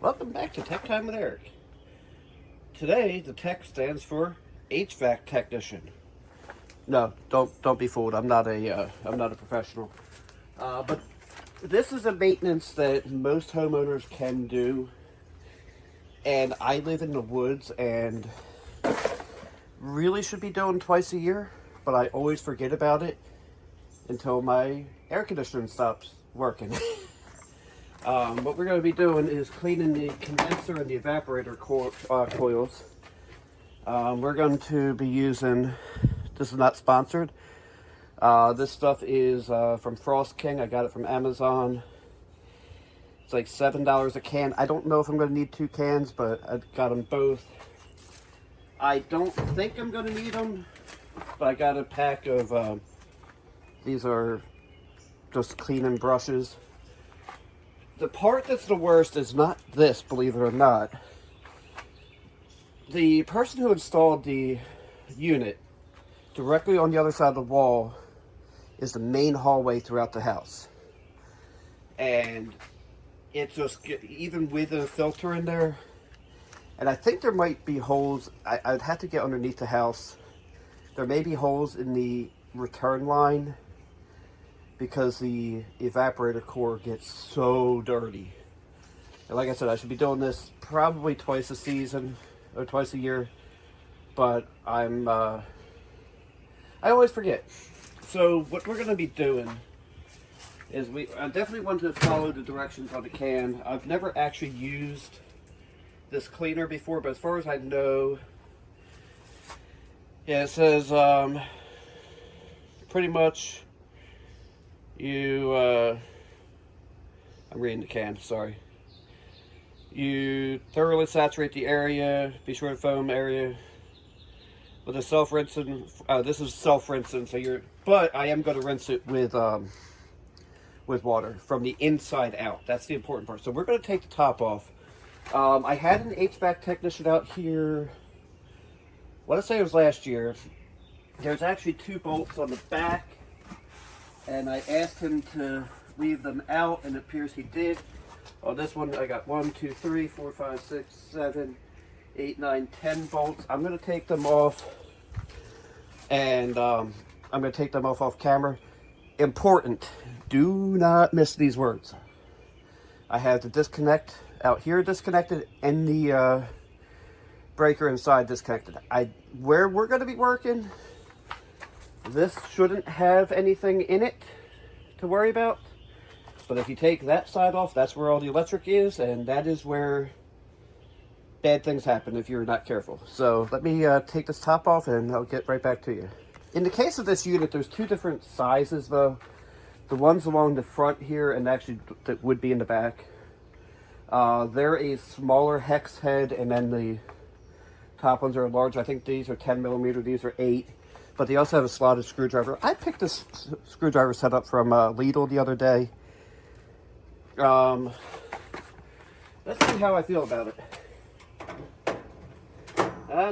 Welcome back to Tech Time with Eric. Today, the tech stands for HVAC technician. No, don't be fooled. I'm not a professional. But this is a maintenance that most homeowners can do. And I live in the woods and really should be doing twice a year, but I always forget about it until my air conditioner stops working. What we're going to be doing is cleaning the condenser and the evaporator coils. We're going to be using, this is not sponsored, this stuff is from Frost King. I got it from Amazon. It's like $7 a can. I don't know if I'm going to need 2 cans, but I got them both. I don't think I'm going to need them, but I got a pack of, these are just cleaning brushes. The part that's the worst is not this, believe it or not. The person who installed the unit directly on the other side of the wall is the main hallway throughout the house. And it just, even with a filter in there, and I think there might be holes, I'd have to get underneath the house. There may be holes in the return line because the evaporator core gets so dirty. And like I said, I should be doing this probably twice a season or twice a year, but I always forget. So what we're going to be doing is I definitely want to follow the directions on the can. I've never actually used this cleaner before, but as far as I know, yeah, it says pretty much I'm reading the can, sorry. You thoroughly saturate the area, be sure to foam area with a self-rinsing, this is self-rinsing, so but I am going to rinse it with water from the inside out. That's the important part. So we're going to take the top off. I had an HVAC technician out here, what I say it was last year. There's actually 2 bolts on the back, and I asked him to leave them out, and it appears he did. On this one, I got 1, 2, 3, 4, 5, 6, 7, 8, 9, 10 bolts. I'm going to take them off, and I'm going to take them off camera. Important, do not miss these words. I have the disconnect out here disconnected, and the breaker inside disconnected. Where we're going to be working, this shouldn't have anything in it to worry about. But if you take that side off, that's where all the electric is, and that is where bad things happen if you're not careful. So let me take this top off, and I'll get right back to you. In the case of this unit, there's 2 different sizes, though. The ones along the front here, and actually that would be in the back, they're a smaller hex head, and then the top ones are large. I think these are 10 millimeter, these are 8. But they also have a slotted screwdriver. I picked this screwdriver set up from Lidl the other day. Let's see how I feel about it.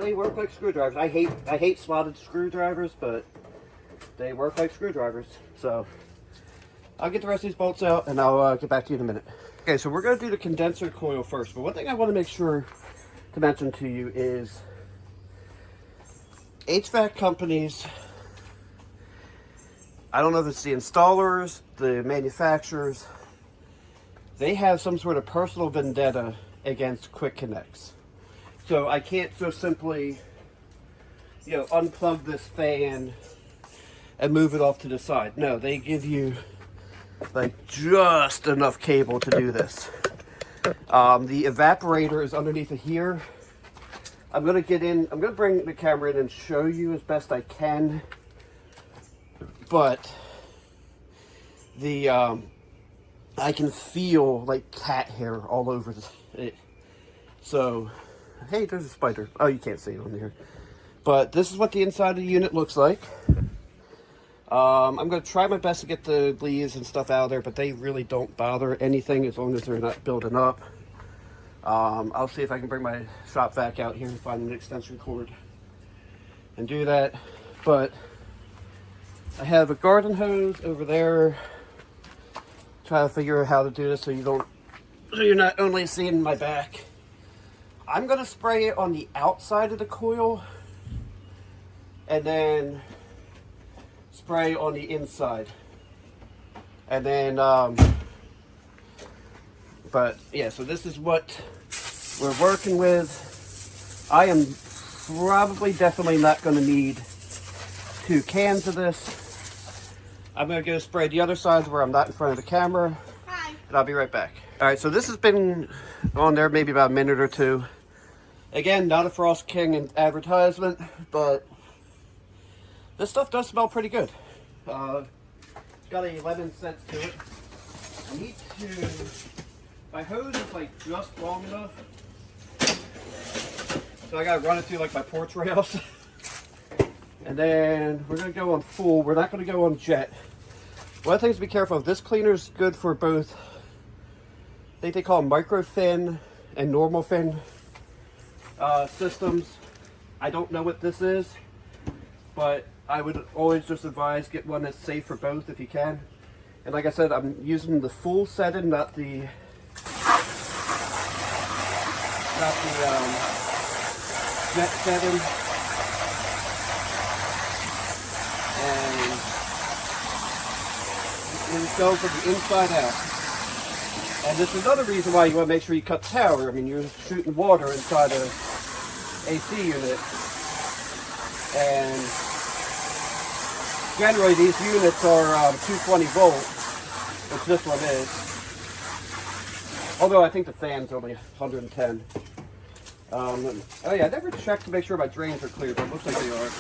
They work like screwdrivers. I hate slotted screwdrivers, but they work like screwdrivers. So I'll get the rest of these bolts out, and I'll get back to you in a minute. Okay, so we're going to do the condenser coil first. But one thing I want to make sure to mention to you is HVAC companies, I don't know if it's the installers, the manufacturers, they have some sort of personal vendetta against quick connects. So I can't so simply, unplug this fan and move it off to the side. No, they give you like just enough cable to do this. The evaporator is underneath it here. I'm going to bring the camera in and show you as best I can. But I can feel like cat hair all over it. So, hey, there's a spider. Oh, you can't see it on here. But this is what the inside of the unit looks like. I'm going to try my best to get the leaves and stuff out of there, but they really don't bother anything as long as they're not building up. I'll see if I can bring my shop vac out here and find an extension cord and do that. But I have a garden hose over there. Try to figure out how to do this so you don't so you're not only seeing my back. I'm going to spray it on the outside of the coil and then spray on the inside. And then, but yeah, so this is what we're working with. I am probably definitely not going to need 2 cans of this. I'm going to go spray the other side where I'm not in front of the camera. Hi. And I'll be right back. All right, so this has been on there maybe about a minute or two. Again, not a Frost King advertisement, but this stuff does smell pretty good. It's got a lemon scent to it. I need to, my hose is like just long enough, so I gotta run it through like my porch rails. And then we're gonna go on full. We're not gonna go on jet. One of the things to be careful of, this cleaner is good for both, I think they call them microfin and normal fin systems. I don't know what this is, but I would always just advise get one that's safe for both if you can. And like I said, I'm using the full setting, not the jet setting. And it goes from the inside out. And this is another reason why you want to make sure you cut the power. I mean, you're shooting water inside a AC unit, and generally these units are 220 volt, which this one is. Although I think the fan's only 110. Oh yeah, I never checked to make sure my drains are clear, but it looks like they are.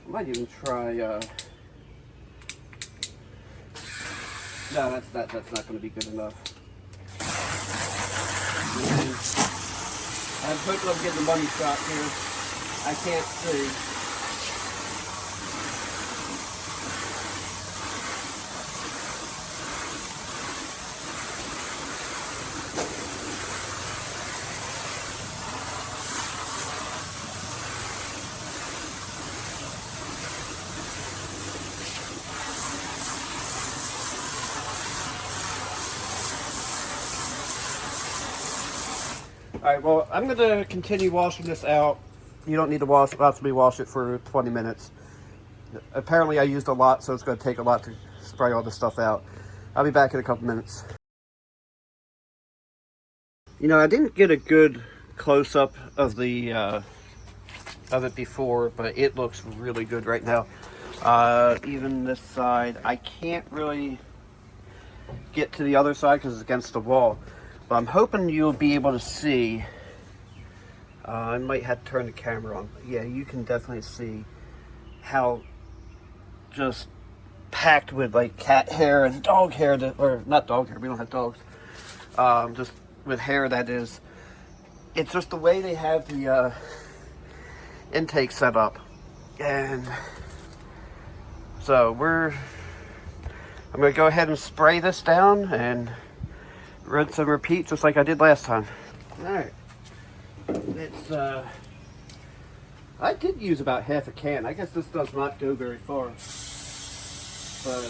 I might even try. No, that's not going to be good enough. I'm hoping I'm getting the money shot here. I can't see. Alright, well, I'm going to continue washing this out. You don't need to wash it for 20 minutes. Apparently I used a lot, so it's going to take a lot to spray all this stuff out. I'll be back in a couple minutes. You know, I didn't get a good close-up of the of it before, but it looks really good right now. Even this side, I can't really get to the other side because it's against the wall. But I'm hoping you'll be able to see. I might have to turn the camera on. But yeah, you can definitely see how just packed with like cat hair and dog hair, or not dog hair, we don't have dogs. Just with hair that is. It's just the way they have the intake set up. And so I'm going to go ahead and spray this down and rinse and repeat just like I did last time. Alright. It's, I did use about half a can. I guess this does not go very far. But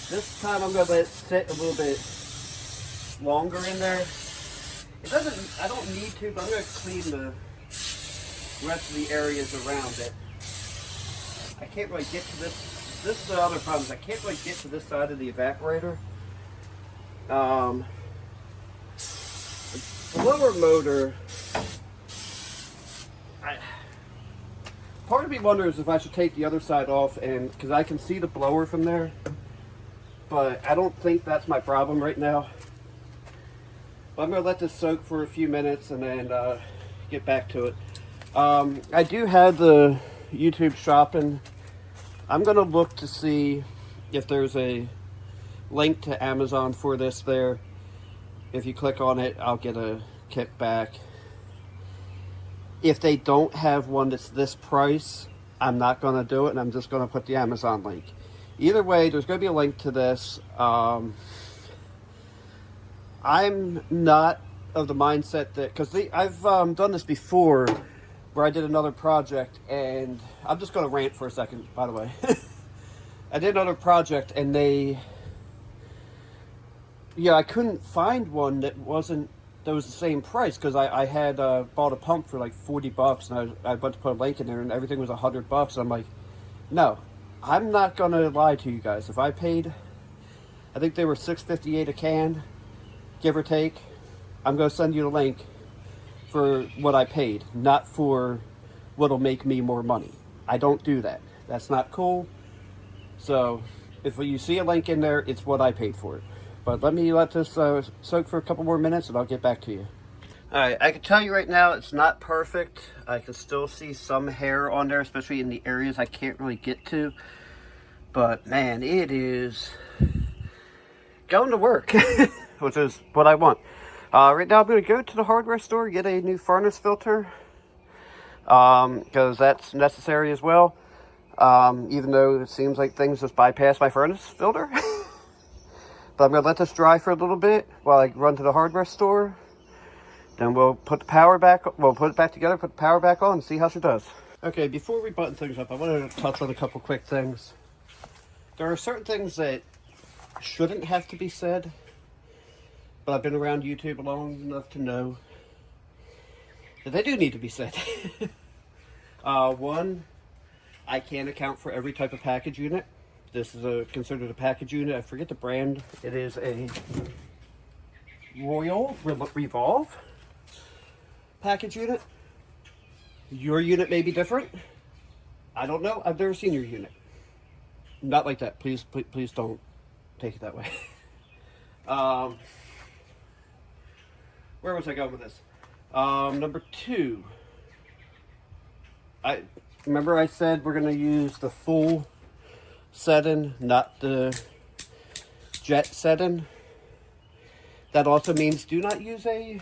this time I'm going to let it sit a little bit longer in there. It doesn't, I don't need to, but I'm going to clean the rest of the areas around it. I can't really get to this. This is the other problem. I can't really get to this side of the evaporator. The blower motor, part of me wonders if I should take the other side off, and because I can see the blower from there, but I don't think that's my problem right now. But I'm going to let this soak for a few minutes and then get back to it. I do have the YouTube shopping. I'm going to look to see if there's a link to Amazon for this there. If you click on it, I'll get a kickback. If they don't have one that's this price, I'm not going to do it, and I'm just going to put the Amazon link. Either way, there's going to be a link to this. I'm not of the mindset that, because I've done this before where I did another project, and I'm just going to rant for a second, by the way. I did another project, and I couldn't find one that was the same price, because I had bought a pump for like $40, and I went to put a link in there, and everything was $100, and I'm like, no, I'm not going to lie to you guys. If I paid, I think they were $6.58 a can, give or take, I'm going to send you the link for what I paid, not for what'll make me more money. I don't do that. That's not cool. So if you see a link in there, it's what I paid for it. But let me let this soak for a couple more minutes, and I'll get back to you. Alright, I can tell you right now it's not perfect. I can still see some hair on there, especially in the areas I can't really get to. But man, it is going to work, which is what I want. Right now I'm going to go to the hardware store, get a new furnace filter, because that's necessary as well. Even though it seems like things just bypass my furnace filter. But I'm going to let this dry for a little bit while I run to the hardware store. Then we'll put the power back, we'll put it back together, put the power back on, and see how she does. Okay, before we button things up, I wanted to touch on a couple quick things. There are certain things that shouldn't have to be said, but I've been around YouTube long enough to know that they do need to be said. One, I can't account for every type of package unit. This is considered a package unit. I forget the brand. It is a Royal Revolve package unit. Your unit may be different. I don't know. I've never seen your unit. Not like that. Please don't take it that way. Where was I going with this? Number two. Remember I said we're going to use the full setting, not the jet setting. That also means do not use a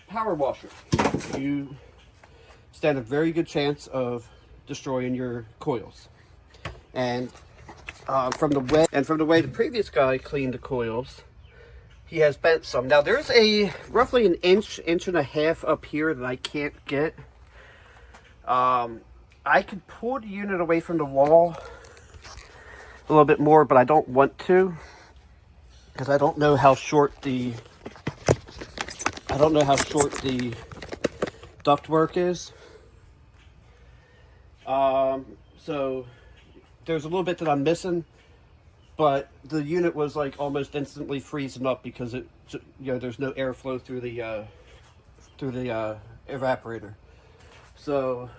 power washer. You stand a very good chance of destroying your coils. And from the way the previous guy cleaned the coils, he has bent some. Now there's roughly an inch and a half up here that I can't get. I could pull the unit away from the wall a little bit more, but I don't want to, because I don't know how short the ductwork is. So there's a little bit that I'm missing, but the unit was like almost instantly freezing up because there's no airflow through the evaporator. So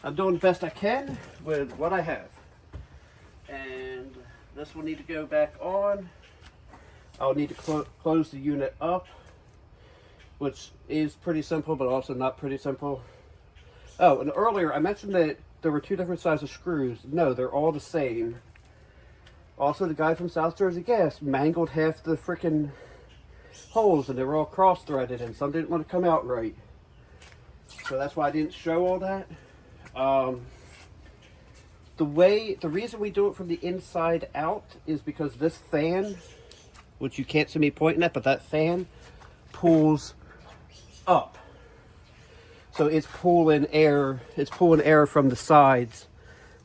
I'm doing the best I can with what I have. And this will need to go back on. I'll need to close the unit up, which is pretty simple, but also not pretty simple. Oh, and earlier I mentioned that there were two different sizes of screws. No, they're all the same. Also, the guy from South Jersey Gas mangled half the freaking holes, and they were all cross-threaded, and some didn't want to come out right. So that's why I didn't show all that. The reason we do it from the inside out is because this fan, which you can't see me pointing at, but that fan pulls up. So it's pulling air from the sides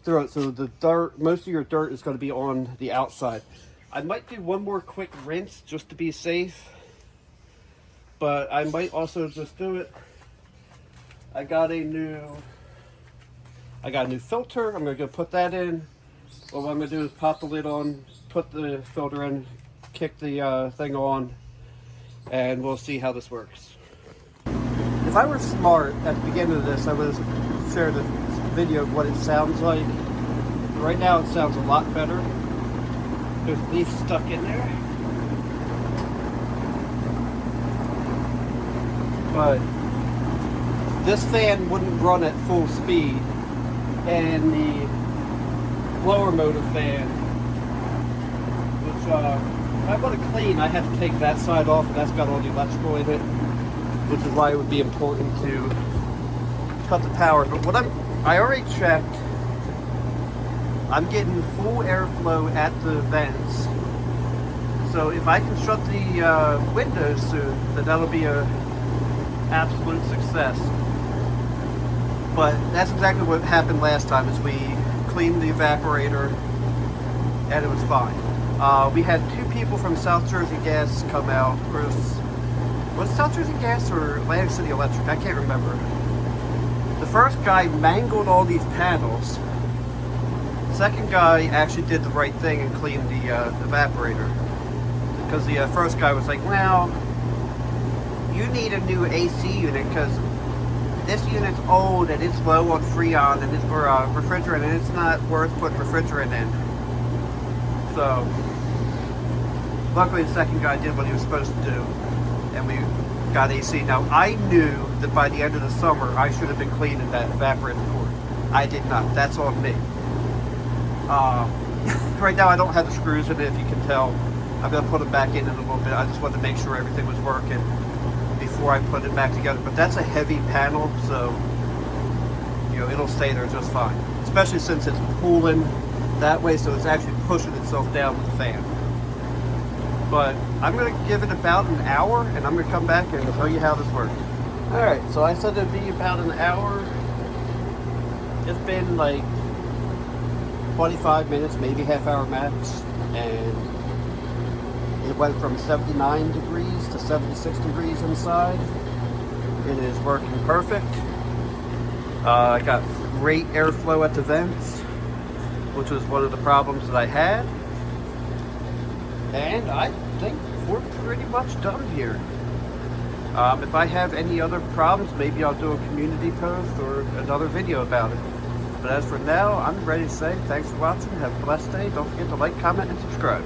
through it. So the dirt, most of your dirt is going to be on the outside. I might do one more quick rinse just to be safe, but I might also just do it. I got a new filter. I'm going to go put that in. Well, what I'm going to do is pop the lid on, put the filter in, kick the thing on, and we'll see how this works. If I were smart at the beginning of this, I would have shared a video of what it sounds like. Right now it sounds a lot better. There's leaves stuck in there. But this fan wouldn't run at full speed, and the blower motor fan, which if I want to clean, I have to take that side off, and that's got all the electrical in it, which is why it would be important to cut the power. But I already checked. I'm getting full airflow at the vents. So if I can shut the windows soon, then that'll be a absolute success. But that's exactly what happened last time, is we cleaned the evaporator and it was fine. We had 2 people from South Jersey Gas come out. Was it South Jersey Gas or Atlantic City Electric? I can't remember. The first guy mangled all these panels. The second guy actually did the right thing and cleaned the evaporator. Because the first guy was like, well, you need a new AC unit because this unit's old and it's low on Freon and it's for refrigerant and it's not worth putting refrigerant in. So, luckily the second guy did what he was supposed to do and we got AC. Now, I knew that by the end of the summer I should have been cleaning that evaporator cord. I did not. That's on me. Right now I don't have the screws in it, if you can tell. I'm going to put them back in a little bit. I just wanted to make sure everything was working before I put it back together. But that's a heavy panel, so you know it'll stay there just fine. Especially since it's pulling that way, so it's actually pushing itself down with the fan. But I'm going to give it about an hour, and I'm going to come back and show you how this works. Alright, so I said it'd be about an hour. It's been like 25 minutes, maybe half hour max, and it went from 79 degrees to 76 degrees inside. It is working perfect. I got great airflow at the vents, which was one of the problems that I had. And I think we're pretty much done here. If I have any other problems, maybe I'll do a community post or another video about it. But as for now, I'm ready to say thanks for watching. Have a blessed day. Don't forget to like, comment, and subscribe.